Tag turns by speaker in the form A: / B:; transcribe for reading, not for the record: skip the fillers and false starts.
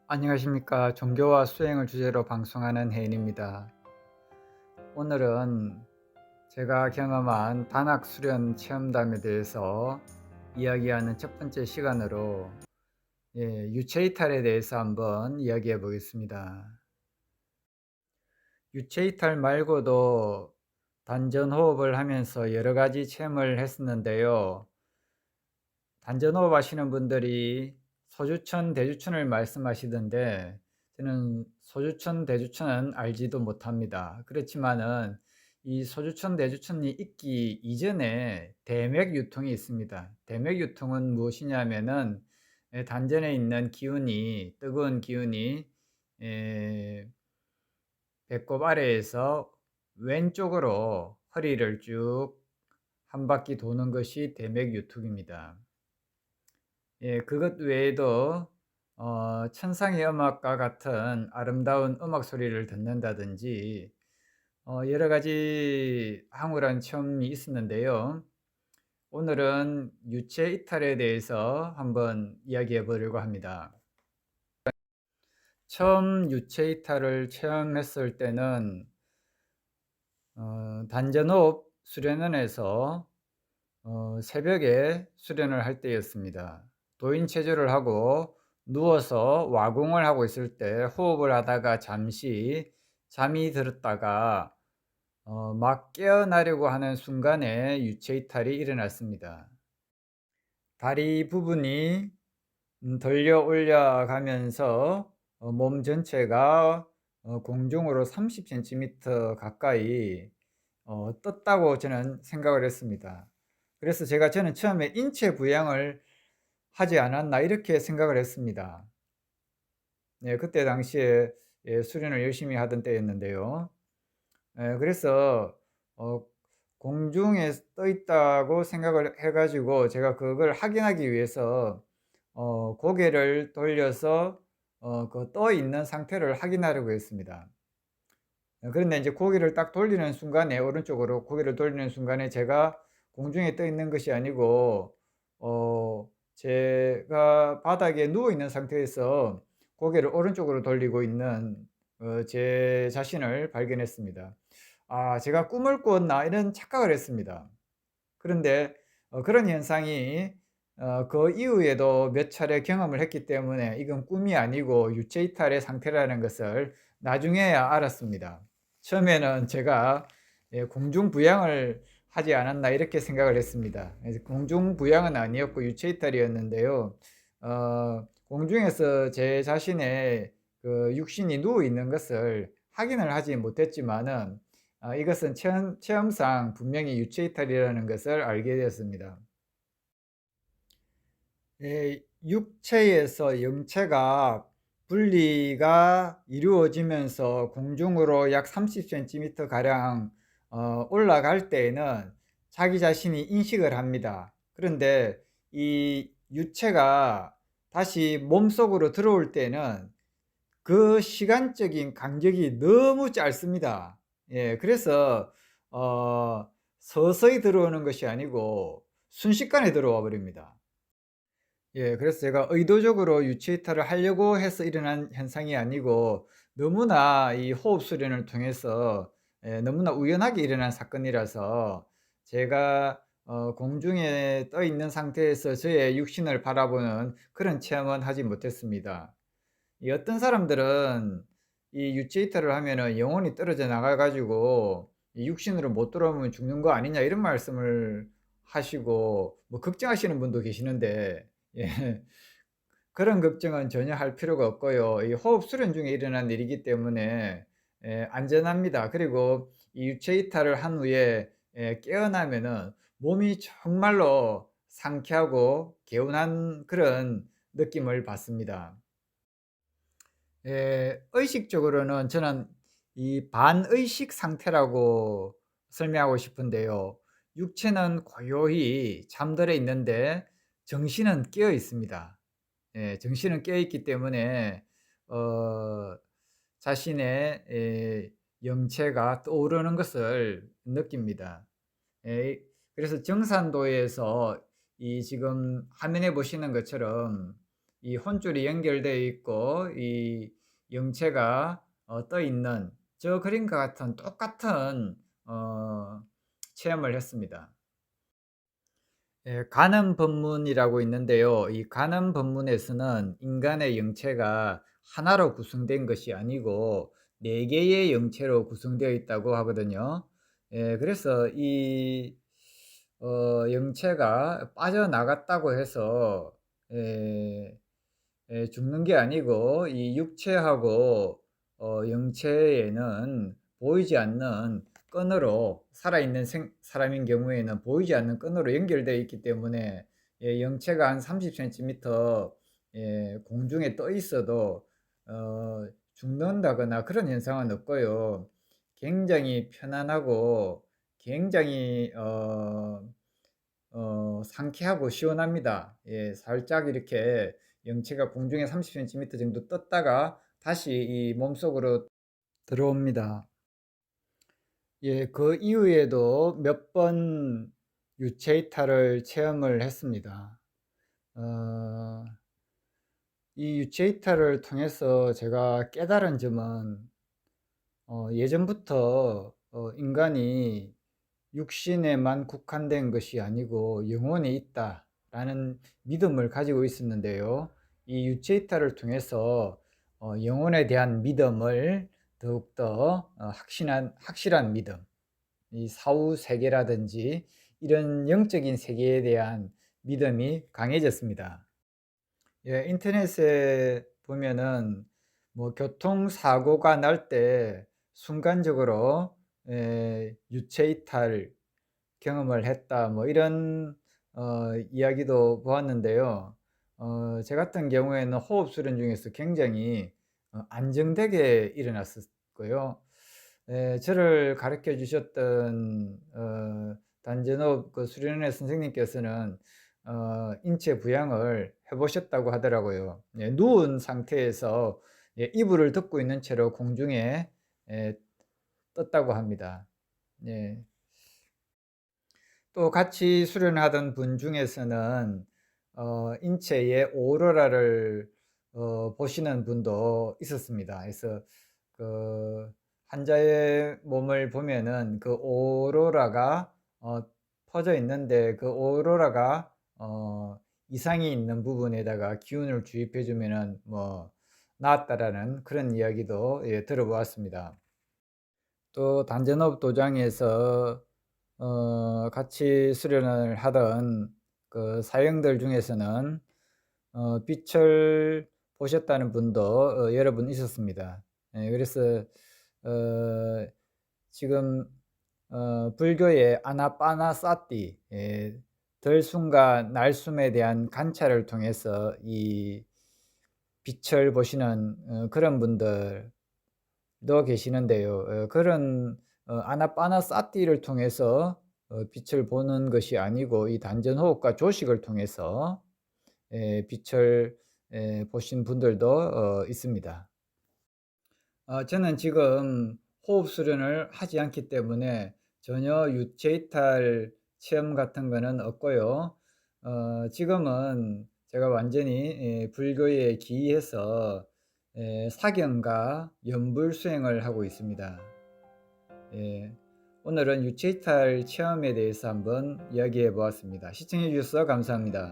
A: 안녕하십니까. 종교와 수행을 주제로 방송하는 혜인입니다. 오늘은 제가 경험한 단학 수련 체험담에 대해서 이야기하는 첫 번째 시간으로 유체이탈에 대해서 한번 이야기해 보겠습니다. 유체이탈 말고도 단전호흡을 하면서 여러 가지 체험을 했었는데요. 단전호흡 하시는 분들이 소주천, 대주천을 말씀하시던데 저는 소주천, 대주천은 알지도 못합니다. 그렇지만은 이 소주천, 대주천이 있기 이전에 대맥 유통이 있습니다. 대맥 유통은 무엇이냐면은 단전에 있는 기운이, 뜨거운 기운이 에, 배꼽 아래에서 왼쪽으로 허리를 쭉 한 바퀴 도는 것이 대맥 유통입니다. 그것 외에도 천상의 음악과 같은 아름다운 음악 소리를 듣는다든지 여러 가지 황홀한 체험이 있었는데요. 오늘은 유체 이탈에 대해서 한번 이야기해 보려고 합니다. 처음 유체 이탈을 체험했을 때는 단전호흡 수련원에서 새벽에 수련을 할 때였습니다. 도인 체조를 하고 누워서 와공을 하고 있을 때 호흡을 하다가 잠시 잠이 들었다가 막 깨어나려고 하는 순간에 유체이탈이 일어났습니다. 다리 부분이 들려 올라가면서 몸 전체가 공중으로 30cm 가까이 떴다고 저는 생각을 했습니다. 그래서 저는 처음에 '인체 부양을 하지 않았나.' 이렇게 생각을 했습니다. 네, 그때 당시에 수련을 열심히 하던 때였는데요. 그래서 어 공중에 떠 있다고 생각을 해 가지고 제가 그걸 확인하기 위해서 고개를 돌려서 그 떠 있는 상태를 확인하려고 했습니다. 그런데 이제 고개를 딱 돌리는 순간에, 오른쪽으로 고개를 돌리는 순간에 제가 공중에 떠 있는 것이 아니고 제가 바닥에 누워 있는 상태에서 고개를 오른쪽으로 돌리고 있는 제 자신을 발견했습니다. '아, 제가 꿈을 꾸었나?' 이런 착각을 했습니다. 그런데 그런 현상이 그 이후에도 몇 차례 경험을 했기 때문에 이건 꿈이 아니고 유체 이탈의 상태라는 것을 나중에야 알았습니다. 처음에는 제가 '공중 부양을 하지 않았나.' 이렇게 생각을 했습니다. 그래서 공중 부양은 아니었고 유체 이탈이었는데요. 공중에서 제 자신의 그 육신이 누워 있는 것을 확인을 하지 못했지만은 이것은 체험상 분명히 유체 이탈이라는 것을 알게 되었습니다. 육체에서 영체가 분리가 이루어지면서 공중으로 약 30cm 가량 올라갈 때에는 자기 자신이 인식을 합니다. 그런데 이 유체가 다시 몸속으로 들어올 때는 그 시간적인 간격이 너무 짧습니다. 그래서 서서히 들어오는 것이 아니고 순식간에 들어와 버립니다. 그래서 제가 의도적으로 유체 이탈을 하려고 해서 일어난 현상이 아니고 너무나 이 호흡 수련을 통해서 너무나 우연하게 일어난 사건이라서 제가 공중에 떠 있는 상태에서 저의 육신을 바라보는 그런 체험은 하지 못했습니다. 이 어떤 사람들은 이 유체 이탈을 하면은 영혼이 떨어져 나가 가지고 이 "육신으로 못 돌아오면 죽는 거 아니냐." 이런 말씀을 하시고 뭐 걱정하시는 분도 계시는데 예, 그런 걱정은 전혀 할 필요가 없고요. 이 호흡 수련 중에 일어난 일이기 때문에 안전합니다. 그리고 이 유체 이탈을 한 후에 깨어나면은 몸이 정말로 상쾌하고 개운한 그런 느낌을 받습니다. 의식적으로는 저는 이 반의식 상태라고 설명하고 싶은데요. 육체는 고요히 잠들어 있는데 정신은 깨어 있습니다. 정신은 깨어 있기 때문에 어 자신의 영체가 떠오르는 것을 느낍니다. 예. 그래서 정산도에서 이 지금 화면에 보시는 것처럼 이 혼줄이 연결되어 있고 이 영체가 떠 있는 저 그림과 같은 똑같은 어 체험을 했습니다. 예, 간음 법문이라고 있는데요. 이 간음 법문에서는 인간의 영체가 하나로 구성된 것이 아니고 네 개의 영체로 구성되어 있다고 하거든요. 예, 그래서 이 영체가 빠져나갔다고 해서 예, 죽는 게 아니고 이 육체하고 영체에는 보이지 않는 끈으로 살아있는 사람인 경우에는 보이지 않는 끈으로 연결되어 있기 때문에 예, 영체가 한 30cm 공중에 떠 있어도 죽는다거나 그런 현상은 없고요. 굉장히 편안하고 굉장히 상쾌하고 시원합니다. 예, 살짝 이렇게 영체가 공중에 30cm 정도 떴다가 다시 이 몸속으로 들어옵니다. 예, 그 이후에도 몇 번 유체 이탈을 체험을 했습니다. 어, 이 유체 이탈을 통해서 제가 깨달은 점은 예전부터 인간이 육신에만 국한된 것이 아니고 영혼이 있다라는 믿음을 가지고 있었는데요. 이 유체 이탈을 통해서 영혼에 대한 믿음을 더욱더 확실한 믿음, 이 사후 세계라든지 이런 영적인 세계에 대한 믿음이 강해졌습니다. 예, 인터넷에 보면은 뭐 교통사고가 날 때 순간적으로 유체 이탈 경험을 했다 뭐 이런 이야기도 보았는데요. 제 같은 경우에는 호흡 수련 중에서 굉장히 안정되게 일어났었고요. 저를 가르쳐 주셨던 단전업 그 수련회 선생님께서는 인체 부양을 해 보셨다고 하더라고요. 예, 누운 상태에서 예, 이불을 덮고 있는 채로 공중에 예, 떴다고 합니다. 예. 또 같이 수련하던 분 중에서는 인체의 오로라를 보시는 분도 있었습니다. 그래서 그 환자의 몸을 보면은 그 오로라가 퍼져 있는데 그 오로라가 이상이 있는 부분에다가 기운을 주입해 주면은 뭐 나았다라는 그런 이야기도 예, 들어보았습니다. 또 단전업 도장에서 같이 수련을 하던 그 사형들 중에서는 빛을 보셨다는 분도 여러 분 있었습니다. 예, 그래서 어 지금 불교의 아나빠나사티 들숨과 날숨에 대한 관찰을 통해서 이 빛을 보시는 그런 분들도 계시는데요. 그런 아나빠나사티를 통해서 빛을 보는 것이 아니고 이 단전호흡과 조식을 통해서 빛을 보신 분들도 있습니다. 저는 지금 호흡 수련을 하지 않기 때문에 전혀 유체 이탈 체험 같은 거는 없고요. 지금은 제가 완전히 불교에 기이해서 사경과 연불 수행을 하고 있습니다. 예, 오늘은 유체 이탈 체험에 대해서 한번 이야기해 보았습니다. 시청해 주셔서 감사합니다.